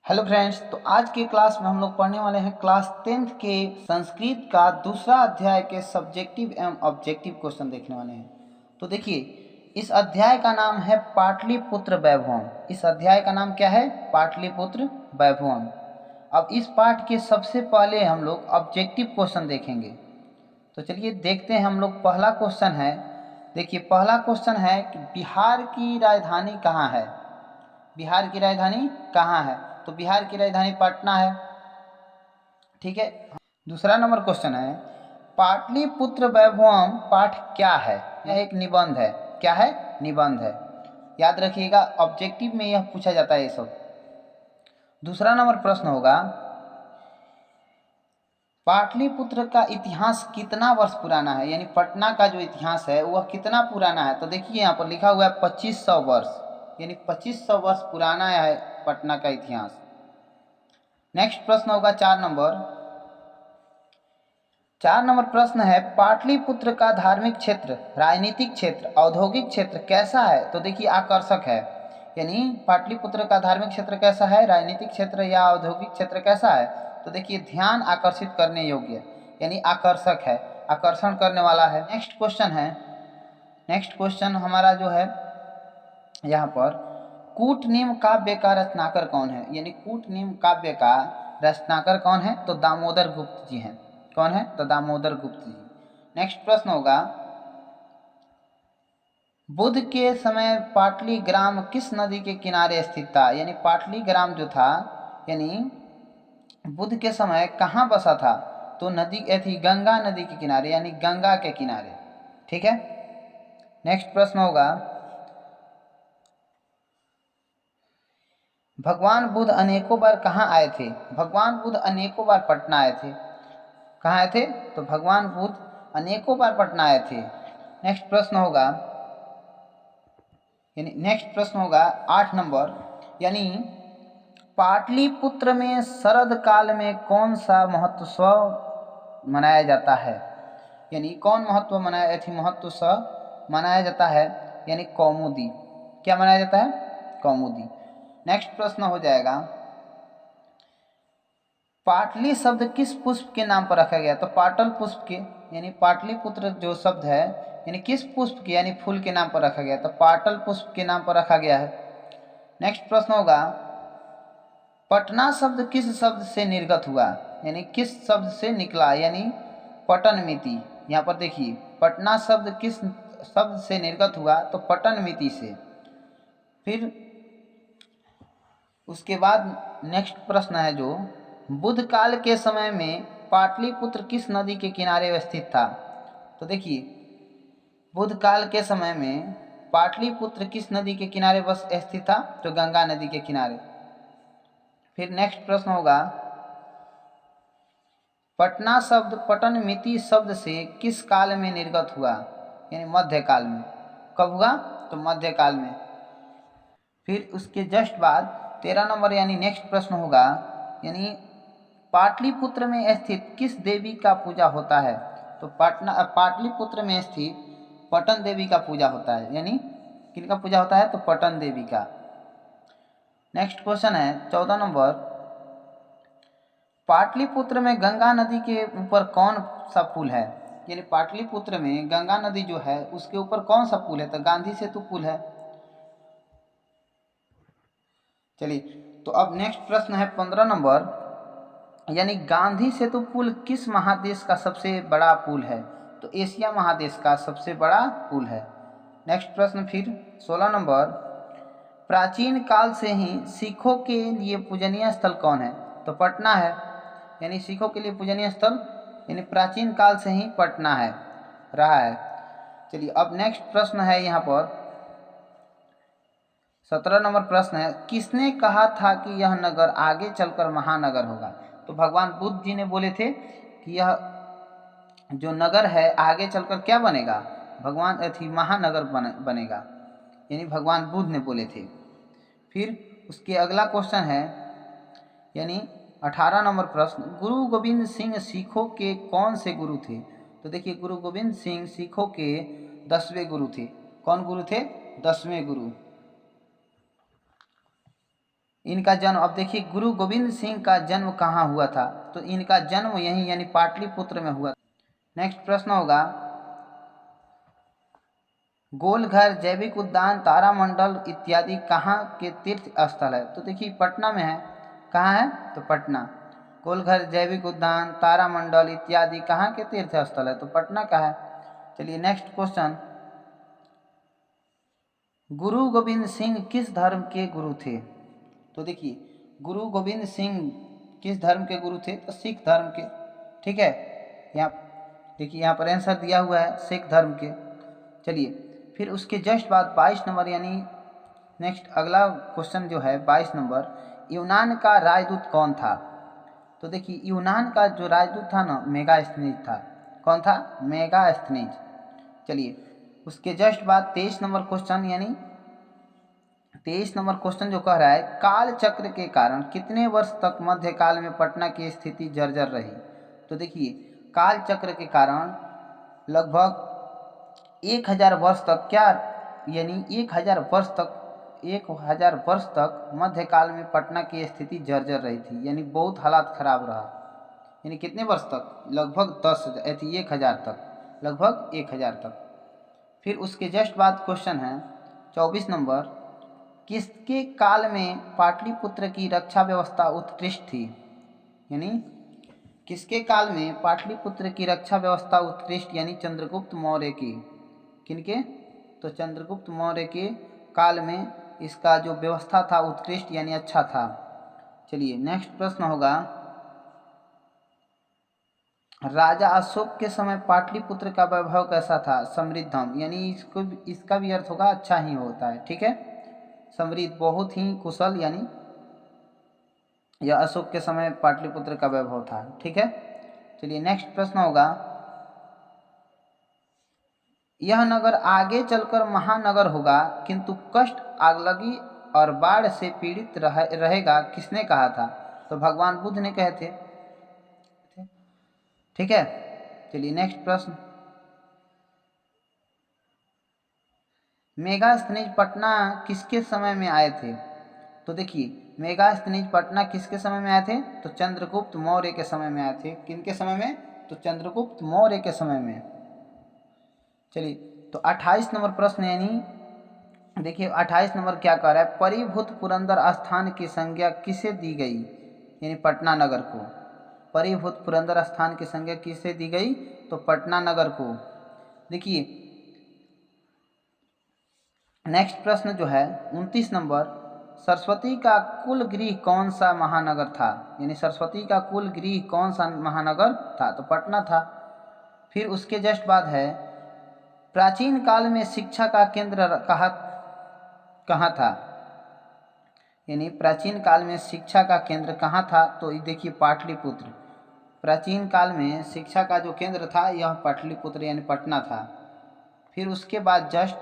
Hello friends, तो आज के क्लास में हम लोग पढ़ने वाले हैं क्लास 10th के संस्कृत का दूसरा अध्याय के सब्जेक्टिव एवं ऑब्जेक्टिव क्वेश्चन देखने वाले हैं। तो देखिए, इस अध्याय का नाम है पाटलिपुत्र वैभवम। इस अध्याय का नाम क्या है? पाटलिपुत्र वैभवम। अब इस पाठ के सबसे पहले हम लोग ऑब्जेक्टिव क्वेश्चन देखेंगे। तो चलिए देखते हैं हम लोग। पहला क्वेश्चन है, देखिए पहला क्वेश्चन है कि बिहार की राजधानी कहाँ है? बिहार की राजधानी कहाँ है? तो बिहार की राजधानी पटना है। ठीक है। दूसरा नंबर क्वेश्चन है, पाटलिपुत्र वैभवम पाठ क्या है? यह एक निबंध है। क्या है? निबंध है। याद रखिएगा, ऑब्जेक्टिव में यह पूछा जाता है ये सब। दूसरा नंबर प्रश्न होगा, पाटलिपुत्र का इतिहास कितना वर्ष पुराना है? यानी पटना का जो इतिहास है वह कितना पुराना है? तो देखिए यहाँ पर लिखा हुआ है 2500 वर्ष, यानी 2500 वर्ष पुराना है पटना का इतिहास। नेक्स्ट प्रश्न होगा 4 नंबर प्रश्न है, पाटलिपुत्र का धार्मिक क्षेत्र, राजनीतिक क्षेत्र, औद्योगिक क्षेत्र कैसा है? तो देखिए आकर्षक है। यानी पाटलिपुत्र का धार्मिक क्षेत्र कैसा है, राजनीतिक क्षेत्र या औद्योगिक क्षेत्र कैसा है? तो देखिए ध्यान आकर्षित करने योग्य, यानी आकर्षक है, आकर्षण करने वाला है। नेक्स्ट क्वेश्चन हमारा जो है यहाँ पर, कूटनीम काव्य का रचनाकर कौन है? यानी कूटनीम काव्य का रचनाकर कौन है? तो दामोदर गुप्त जी हैं। कौन है? तो दामोदर गुप्त जी। नेक्स्ट प्रश्न होगा, बुद्ध के समय पाटली ग्राम किस नदी के किनारे स्थित था? यानी पाटली ग्राम जो था, यानी बुद्ध के समय कहाँ बसा था? तो नदी थी गंगा नदी के किनारे, यानी गंगा के किनारे। ठीक है। नेक्स्ट प्रश्न होगा, भगवान बुद्ध अनेकों बार कहाँ आए थे? भगवान बुद्ध अनेकों बार पटना आए थे। कहाँ आए थे? तो भगवान बुद्ध अनेकों बार पटना आए थे। नेक्स्ट प्रश्न होगा 8 नंबर, यानी पाटलिपुत्र में शरद काल में कौन सा महोत्सव मनाया जाता है? यानी कौन महोत्सव मनाया जाता है? यानी कौमुदी। क्या मनाया जाता है? कौमुदी। नेक्स्ट प्रश्न हो जाएगा, पाटली शब्द किस पुष्प के नाम पर रखा गया? तो पाटल पुष्प के, यानी पाटलिपुत्र जो शब्द है यानी किस पुष्प के, यानी फूल के नाम पर रखा गया? तो पाटल पुष्प के नाम पर रखा गया है। नेक्स्ट प्रश्न होगा, पटना शब्द किस शब्द से निर्गत हुआ? यानी किस शब्द से निकला? यानी पटन मिति। यहाँ पर देखिए, पटना शब्द किस शब्द से निर्गत हुआ? तो पटन मिति से। फिर उसके बाद नेक्स्ट प्रश्न है जो, बुद्ध काल के समय में पाटलिपुत्र किस नदी के किनारे स्थित था? तो देखिए, बुद्ध काल के समय में पाटलिपुत्र किस नदी के किनारे बस स्थित था? तो गंगा नदी के किनारे। फिर नेक्स्ट प्रश्न होगा, पटना शब्द पटन मिति शब्द से किस काल में निर्गत हुआ? यानी मध्यकाल में। कब हुआ? तो मध्यकाल में। फिर उसके जस्ट बाद 13 नंबर यानी नेक्स्ट प्रश्न होगा, यानी पाटलिपुत्र में स्थित किस देवी का पूजा होता है? तो पाटलिपुत्र में स्थित पटन देवी का पूजा होता है। यानी किनका पूजा होता है? तो पटन देवी का। नेक्स्ट क्वेश्चन है 14 नंबर, पाटलिपुत्र में गंगा नदी के ऊपर कौन सा पुल है? यानी पाटलिपुत्र में गंगा नदी जो है उसके ऊपर कौन सा पुल है? तो गांधी सेतु पुल है। चलिए, तो अब नेक्स्ट प्रश्न है 15 नंबर, यानी गांधी सेतु पुल किस महादेश का सबसे बड़ा पुल है? तो एशिया महादेश का सबसे बड़ा पुल है। नेक्स्ट प्रश्न फिर 16 नंबर, प्राचीन काल से ही सिखों के लिए पूजनीय स्थल कौन है? तो पटना है। यानी सिखों के लिए पूजनीय स्थल यानी प्राचीन काल से ही पटना है, रहा है। चलिए, अब नेक्स्ट प्रश्न है यहाँ पर 17 नंबर प्रश्न है, किसने कहा था कि यह नगर आगे चलकर महानगर होगा? तो भगवान बुद्ध जी ने बोले थे कि यह जो नगर है आगे चलकर क्या बनेगा? महानगर बनेगा। यानी भगवान बुद्ध ने बोले थे। फिर उसके अगला क्वेश्चन है, यानी 18 नंबर प्रश्न, गुरु गोविंद सिंह सिखों के कौन से गुरु थे? तो देखिए, गुरु गोविंद सिंह सिखों के 10वें गुरु थे। कौन गुरु थे? 10वें गुरु। इनका जन्म, अब देखिए गुरु गोविंद सिंह का जन्म कहाँ हुआ था, तो इनका जन्म यहीं यानी पाटलिपुत्र में हुआ। नेक्स्ट प्रश्न होगा, गोलघर, जैविक उद्यान, तारामंडल इत्यादि कहाँ के तीर्थ स्थल है, तो देखिए पटना में है। कहाँ है, तो पटना। गोलघर, जैविक उद्यान, तारामंडल इत्यादि कहाँ के तीर्थ स्थल है, तो पटना का है। चलिए नेक्स्ट क्वेश्चन, गुरु गोविंद सिंह किस धर्म के गुरु थे, तो देखिए गुरु गोविंद सिंह किस धर्म के गुरु थे, तो सिख धर्म के। ठीक है, यहाँ देखिए यहाँ पर आंसर दिया हुआ है सिख धर्म के। चलिए फिर उसके जस्ट बाद 22 नंबर यानी नेक्स्ट अगला क्वेश्चन जो है 22 नंबर, यूनान का राजदूत कौन था, तो देखिए यूनान का जो राजदूत था ना मेगास्थनीज था। कौन था, मेगास्थनीज। चलिए उसके जस्ट बाद 23 नंबर क्वेश्चन यानी 23 नंबर क्वेश्चन जो कह रहा है, काल चक्र के कारण कितने वर्ष तक मध्यकाल में पटना की स्थिति जर्जर रही, तो देखिए काल चक्र के कारण लगभग 1000 वर्ष तक, क्या यानी 1000 वर्ष तक मध्यकाल में पटना की स्थिति जर्जर रही थी, यानी बहुत हालात खराब रहा। यानी कितने वर्ष तक, लगभग 1000 तक, लगभग 1000 तक। फिर उसके जस्ट बाद क्वेश्चन है 24 नंबर, किसके काल में पाटलिपुत्र की रक्षा व्यवस्था उत्कृष्ट थी, यानी किसके काल में पाटलिपुत्र की रक्षा व्यवस्था उत्कृष्ट, यानी चंद्रगुप्त मौर्य की। किनके, तो चंद्रगुप्त मौर्य के काल में इसका जो व्यवस्था था उत्कृष्ट यानी अच्छा था। चलिए नेक्स्ट प्रश्न होगा, राजा अशोक के समय पाटलिपुत्र का वैभव कैसा था, समृद्धम, यानी इसका भी अर्थ होगा अच्छा ही होता है। ठीक है, समृद्ध, बहुत ही कुशल, यानी यह अशोक के समय पाटलिपुत्र का वैभव था। ठीक है, चलिए नेक्स्ट प्रश्न होगा, यह नगर आगे चलकर महानगर होगा किंतु कष्ट, आगलगी और बाढ़ से पीड़ित रहेगा, किसने कहा था, तो भगवान बुद्ध ने कहे थे। ठीक है, चलिए नेक्स्ट प्रश्न, मेगास्थनीज पटना किसके समय में आए थे, तो देखिए मेगास्थनीज पटना किसके समय में आए थे, तो चंद्रगुप्त मौर्य के समय में आए थे। किनके समय में, तो चंद्रगुप्त मौर्य के समय में। चलिए तो 28 नंबर प्रश्न, यानी देखिए 28 नंबर क्या कह रहा है, परिभूत पुरंदर स्थान की संज्ञा किसे दी गई, यानी पटना नगर को। परिभूत पुरंदर स्थान की संज्ञा किसे दी गई, तो पटना नगर को। देखिए नेक्स्ट प्रश्न जो है 29 नंबर, सरस्वती का कुल गृह कौन सा महानगर था, यानी सरस्वती का कुल गृह कौन सा महानगर था, तो पटना था। फिर उसके जस्ट बाद है, प्राचीन काल में शिक्षा का केंद्र कहाँ था, यानी प्राचीन काल में शिक्षा का केंद्र कहाँ था, तो देखिए पाटलिपुत्र। प्राचीन काल में शिक्षा का जो केंद्र था यह पाटलिपुत्र यानी पटना था। फिर उसके बाद जस्ट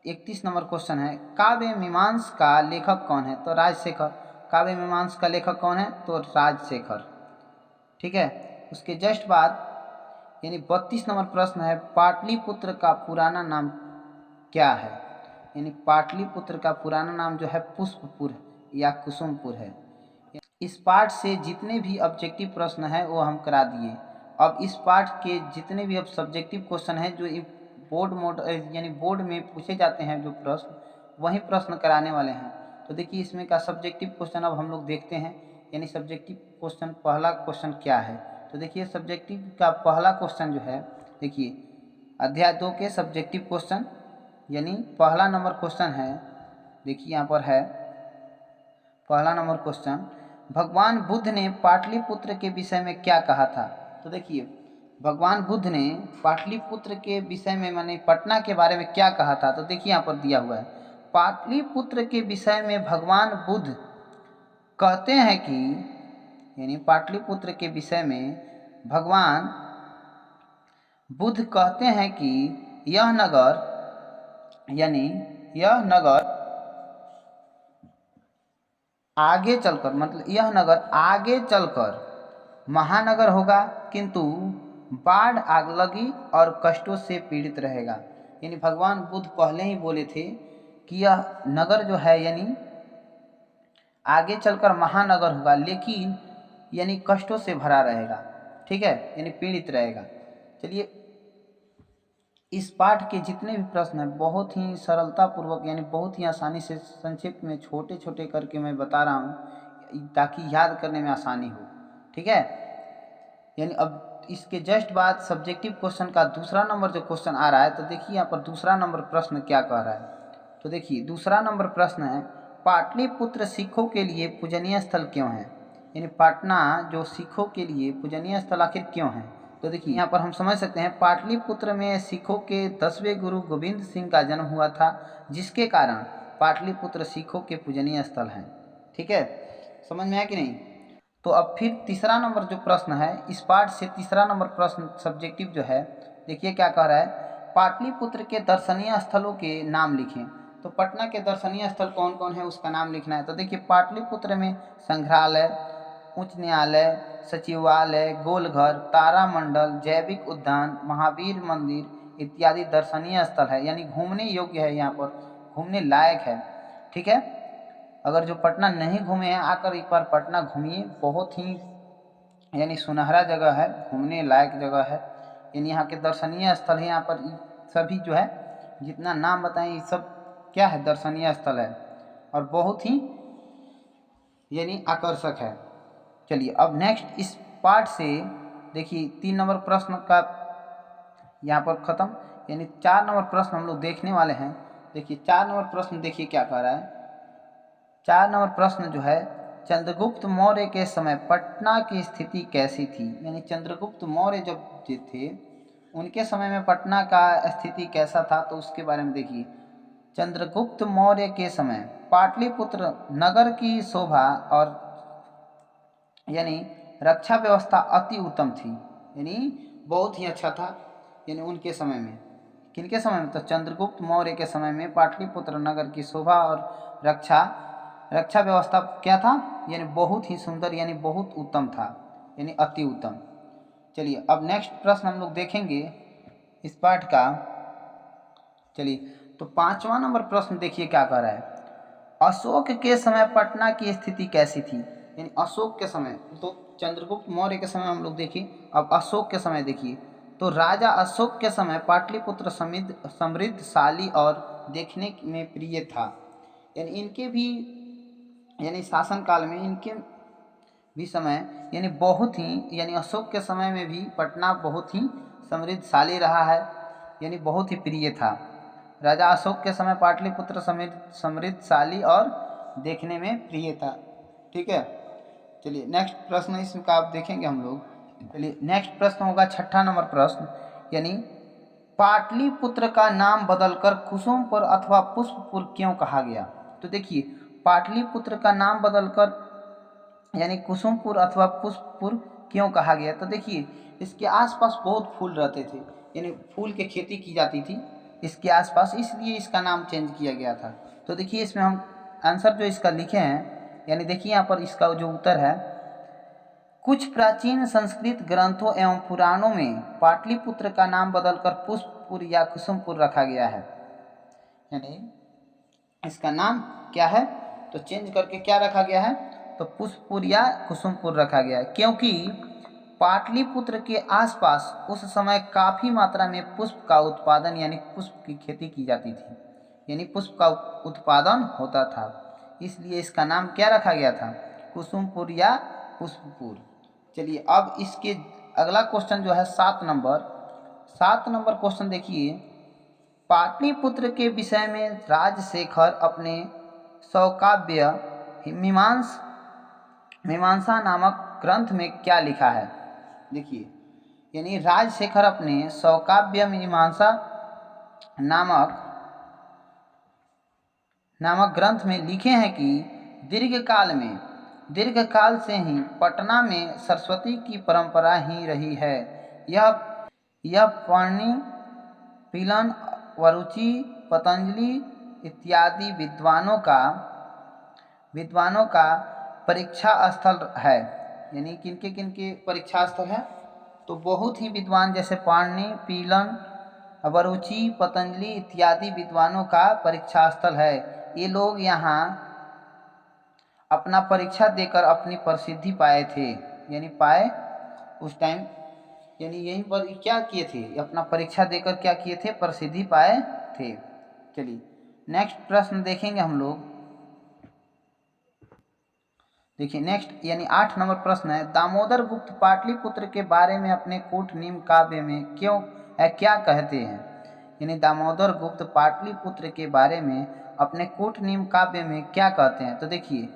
31 नंबर क्वेश्चन है, काव्य मीमांस का लेखक कौन है, तो राजशेखर। काव्य मीमांस का लेखक कौन है, तो राजशेखर। ठीक है, उसके जस्ट बाद यानी 32 नंबर प्रश्न है, पाटलिपुत्र का पुराना नाम क्या है, यानी पाटलिपुत्र का पुराना नाम जो है पुष्पपुर या कुसुमपुर है। इस पाठ से जितने भी ऑब्जेक्टिव प्रश्न है वो हम करा दिए। अब इस पाठ के जितने भी अब सब्जेक्टिव क्वेश्चन हैं जो यानी बोर्ड में पूछे जाते हैं जो प्रश्न, वही प्रश्न कराने वाले हैं। तो देखिए इसमें का सब्जेक्टिव क्वेश्चन अब हम लोग देखते हैं, यानी सब्जेक्टिव क्वेश्चन पहला क्वेश्चन क्या है, तो देखिए सब्जेक्टिव का पहला क्वेश्चन जो है, देखिए अध्याय 2 के सब्जेक्टिव क्वेश्चन, यानी पहला नंबर क्वेश्चन है, देखिए यहाँ पर है पहला नंबर क्वेश्चन, भगवान बुद्ध ने पाटलिपुत्र के विषय में क्या कहा था, तो देखिए भगवान बुद्ध ने पाटलिपुत्र के विषय में माने पटना के बारे में क्या कहा था, तो देखिए यहाँ पर दिया हुआ है, पाटलिपुत्र के विषय में भगवान बुद्ध कहते हैं कि, यानी पाटलिपुत्र के विषय में भगवान बुद्ध कहते हैं कि यह नगर, यानी यह नगर आगे चलकर, मतलब यह नगर आगे चलकर महानगर होगा किंतु बाढ़, आगलगी और कष्टों से पीड़ित रहेगा। यानी भगवान बुद्ध पहले ही बोले थे कि यह नगर जो है, यानी आगे चलकर महानगर होगा, लेकिन यानी कष्टों से भरा रहेगा, ठीक है, यानी पीड़ित रहेगा। चलिए, इस पाठ के जितने भी प्रश्न हैं बहुत ही सरलता पूर्वक यानी बहुत ही आसानी से संक्षिप्त में छोटे छोटे करके मैं बता रहा हूँ ताकि याद करने में आसानी हो, ठीक है। यानी अब इसके जस्ट बाद सब्जेक्टिव क्वेश्चन का दूसरा नंबर जो क्वेश्चन आ रहा है, तो देखिए यहाँ पर दूसरा नंबर प्रश्न क्या कह रहा है। तो देखिए दूसरा नंबर प्रश्न है, पाटलिपुत्र सिखों के लिए पूजनीय स्थल क्यों है। यानी पटना जो सिखों के लिए पूजनीय स्थल आखिर क्यों है। तो देखिए यहाँ पर हम समझ सकते हैं, पाटलिपुत्र में सिखों के 10वें गुरु गोविंद सिंह का जन्म हुआ था, जिसके कारण पाटलिपुत्र सिखों के पूजनीय स्थल हैं, ठीक है। समझ में आया कि नहीं। तो अब फिर तीसरा नंबर जो प्रश्न है, इस पाठ से तीसरा नंबर प्रश्न सब्जेक्टिव जो है, देखिए क्या कह रहा है, पाटलिपुत्र के दर्शनीय स्थलों के नाम लिखें। तो पटना के दर्शनीय स्थल कौन कौन है उसका नाम लिखना है। तो देखिए पाटलिपुत्र में संग्रहालय, उच्च न्यायालय, सचिवालय, गोलघर, तारामंडल, जैविक उद्यान, महावीर मंदिर इत्यादि दर्शनीय स्थल है, यानी घूमने योग्य है, यहाँ पर घूमने लायक है, ठीक है। अगर जो पटना नहीं घूमे हैं आकर एक बार पटना घूमिए, बहुत ही यानी सुनहरा जगह है, घूमने लायक जगह है, यानी यहाँ के दर्शनीय स्थल है। यहाँ पर सभी जो है जितना नाम बताएं ये सब क्या है, दर्शनीय स्थल है और बहुत ही यानी आकर्षक है। चलिए अब नेक्स्ट इस पार्ट से देखिए 3 नंबर प्रश्न का यहाँ पर ख़त्म, यानी 4 नंबर प्रश्न हम लोग देखने वाले हैं। देखिए 4 नंबर प्रश्न देखिए क्या कह रहा है। 4 नंबर प्रश्न जो है, चंद्रगुप्त मौर्य के समय पटना की स्थिति कैसी थी। यानी चंद्रगुप्त मौर्य जब थे उनके समय में पटना का स्थिति कैसा था, तो उसके बारे में देखिए। चंद्रगुप्त मौर्य के समय पाटलिपुत्र नगर की शोभा और यानी रक्षा व्यवस्था अति उत्तम थी, यानी बहुत ही अच्छा था, यानी उनके समय में। किनके समय में, तो चंद्रगुप्त मौर्य के समय में पाटलिपुत्र नगर की शोभा और रक्षा व्यवस्था क्या था, यानी बहुत ही सुंदर, यानी बहुत उत्तम था, यानी अति उत्तम। चलिए अब नेक्स्ट प्रश्न हम लोग देखेंगे इस पाठ का। चलिए तो 5वां नंबर प्रश्न देखिए क्या कह रहा है, अशोक के समय पटना की स्थिति कैसी थी। यानी अशोक के समय, तो चंद्रगुप्त मौर्य के समय हम लोग देखिए, अब अशोक के समय देखिए। तो राजा अशोक के समय पाटलिपुत्र समृद्धशाली और देखने में प्रिय था, यानी इनके भी यानी शासनकाल में इनके भी समय यानी बहुत ही यानी अशोक के समय में भी पटना बहुत ही समृद्धशाली रहा है, यानी बहुत ही प्रिय था। राजा अशोक के समय पाटलिपुत्र समृद्धशाली और देखने में प्रिय था, ठीक है। चलिए नेक्स्ट प्रश्न इसका आप देखेंगे हम लोग। चलिए नेक्स्ट प्रश्न होगा 6ठा नंबर प्रश्न, यानी पाटलिपुत्र का नाम बदलकर कुसुमपुर अथवा पुष्पपुर क्यों कहा गया। तो देखिए पाटलिपुत्र का नाम बदलकर यानी कुसुमपुर अथवा पुष्पपुर क्यों कहा गया। तो देखिए इसके आसपास बहुत फूल रहते थे, यानी फूल की खेती की जाती थी इसके आसपास, इसलिए इसका नाम चेंज किया गया था। तो देखिए इसमें हम आंसर जो इसका लिखे हैं, यानी देखिए यहाँ पर इसका जो उत्तर है, कुछ प्राचीन संस्कृत ग्रंथों एवं पुराणों में पाटलिपुत्र का नाम बदलकर पुष्पपुर या कुसुमपुर रखा गया है। यानी इसका नाम क्या है, तो चेंज करके क्या रखा गया है, तो पुष्पपुर या कुसुमपुर रखा गया है, क्योंकि पाटलिपुत्र के आसपास उस समय काफ़ी मात्रा में पुष्प का उत्पादन यानी पुष्प की खेती की जाती थी, यानी पुष्प का उत्पादन होता था, इसलिए इसका नाम क्या रखा गया था, कुसुमपुर या पुष्पपुर। चलिए अब इसके अगला क्वेश्चन जो है 7 नंबर क्वेश्चन देखिए, पाटलिपुत्र के विषय में राजशेखर अपने सौकाव्य मीमांसा नामक ग्रंथ में क्या लिखा है। देखिए यानी राजशेखर अपने सौकाव्य मीमांसा नामक ग्रंथ में लिखे हैं कि दीर्घकाल से ही पटना में सरस्वती की परंपरा ही रही है। यह पाणिनि, पीलन, वरुचि, पतंजलि इत्यादि विद्वानों का परीक्षा स्थल है। यानी किनके परीक्षा स्थल है, तो बहुत ही विद्वान जैसे पाणिनि, पीलन, वरुचि, पतंजलि इत्यादि विद्वानों का परीक्षा स्थल है। ये लोग यहाँ अपना परीक्षा देकर अपनी प्रसिद्धि पाए थे, यानी पाए उस टाइम, यानी यहीं पर क्या किए थे, अपना परीक्षा देकर क्या किए थे, प्रसिद्धि पाए थे। चलिए नेक्स्ट प्रश्न देखेंगे हम लोग। देखिए नेक्स्ट यानी 8 नंबर प्रश्न है, दामोदर गुप्त पाटलिपुत्र के बारे में अपने कूटनीम काव्य में क्या कहते हैं। यानी दामोदर गुप्त पाटलिपुत्र के बारे में अपने कूटनीम काव्य में क्या कहते हैं। तो देखिए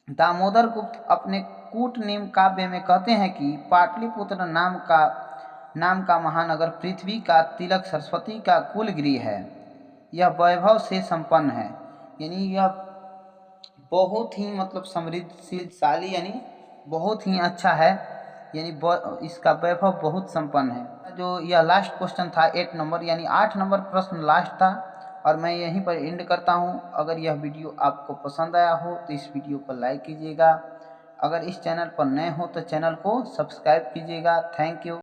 दामोदर गुप्त अपने कूटनीम काव्य में कहते हैं कि पाटलिपुत्र नाम का महानगर पृथ्वी का तिलक सरस्वती का कुलगृह है। यह वैभव से संपन्न है, यानी यह बहुत ही मतलब समृद्धशाली, यानी बहुत ही अच्छा है, यानी इसका वैभव बहुत संपन्न है। जो यह लास्ट क्वेश्चन था 8 नंबर, यानी 8 नंबर प्रश्न लास्ट था और मैं यहीं पर एंड करता हूं। अगर यह वीडियो आपको पसंद आया हो तो इस वीडियो को लाइक कीजिएगा। अगर इस चैनल पर नए हो तो चैनल को सब्सक्राइब कीजिएगा। Thank you.